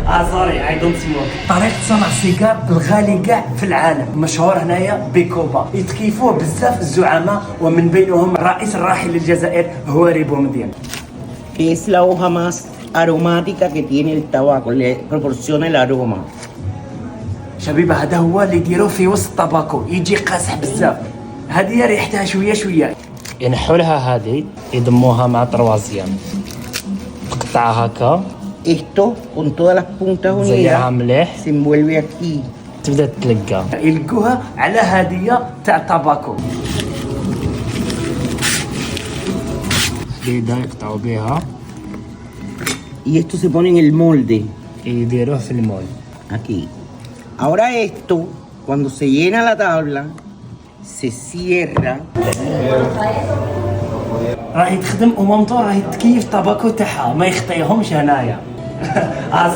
سوري اي دونت سموك. طريقة صنع السيجار الغالي كاع في العالم، مشهور هنايا بكوبا، يتكيفوه بزاف الزعماء ومن بينهم الرئيس الراحل للجزائر هو ريبو مدين. Que es la hoja más aromática que tiene el tabaco, le proporciona el aroma. شبيبة هذا هو اللي يديروه في وسط الطباكو، يجي قاصح بزاف. هذه ريحتها شوية شوية. ينحوا لها هذه يضموها مع طروازيام. تقطعها هكا. Esto con todas las puntas زيها unidas مليح. se envuelve aquí. تبدا تلقى. يلقوها على هدية تاع الطباكو. بيدا يقطعوا بها. Y esto se pone en el molde. يديروه في المول. Aquí. Ahora esto, cuando se llena la tabla, se cierra. راهي تخدم ومامتو راهي تكيف الطباكو تاعها ما يخطيهمش هنايا.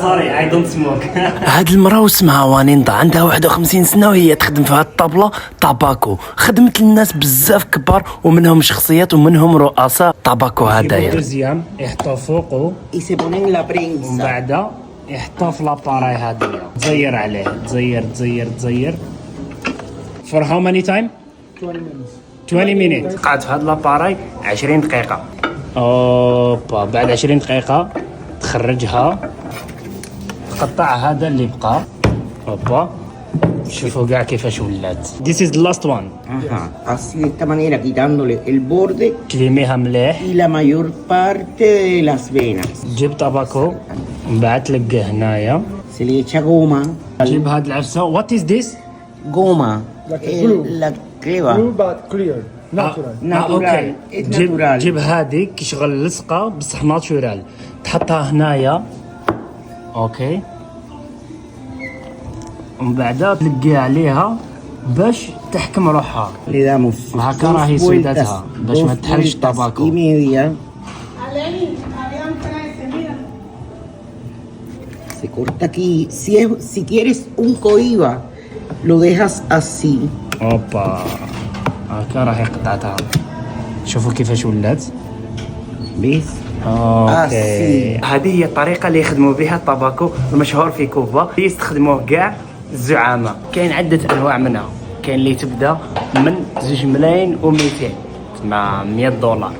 سوري اي دونت سموك. هاد المراه اسمها وانيندا، عندها 51 سنه وهي تخدم في هاد الطابله طاباكو. خدمت للناس بزاف كبار ومنهم شخصيات ومنهم رؤساء طاباكو هدايا. دوزيام يحطوا فوقو Y se pone en la prensa. ومن بعد يحطوه في لاباراي هادية، تزير عليه، تزير. For how many time؟ 20 minutes. قعد في هاد لاباراي 20 دقيقة. اوبا بعد 20 دقيقة تخرجها، تقطع هذا اللي بقى. اوبا شوفوا كاع كيفاش ولات. This is the last one. Ajá. Así de esta manera, quitándole el borde تليميها مليح. y la mayor parte de las venas. جيب طباكو من بعد تلقاه هنايا. Se le echa goma. جيب هاد العفسة. What is this؟ Goma. Like a glue. La crema. Blue but clear, natural. Natural. Es natural. جيب هذيك كيشغل لصقه بصح ناتشورال، تحطها هنايا. اوكي ومن بعد تلقيها عليها باش تحكم روحها. Le damos وهكا dos راهي vueltas, سويداتها باش ما dos تحرقش vueltas الطباكو. y media. Se corta aquí. Si quieres un cohiba, lo dejas así. اوبا هكا راهي قطعتها. شوفوا كيفاش ولات. ¿Ves? اوكي هذه هي الطريقه اللي يخدموا بها الطباكو المشهور في كوبا، يستخدموه كاع الزعماء. كاين عده انواع منها، كاين اللي تبدا من 2 ملايين و200 مع $100،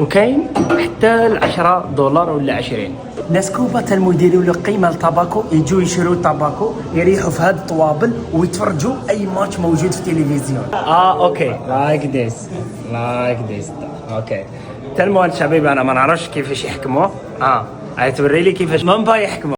وكاين حتى $10 ولا 20. ناس كوبا تلمو يديروا له قيمه للطباكو، يجوا يشروا الطباكو يريحوا في هاد الطوابل ويتفرجوا اي ماتش موجود في التلفزيون. اوكي لايك ذيس اوكي. تلمو الشباب انا ما نعرفش كيفاش يحكموه. هاي توري لي كيفاش مامبا يحكموا.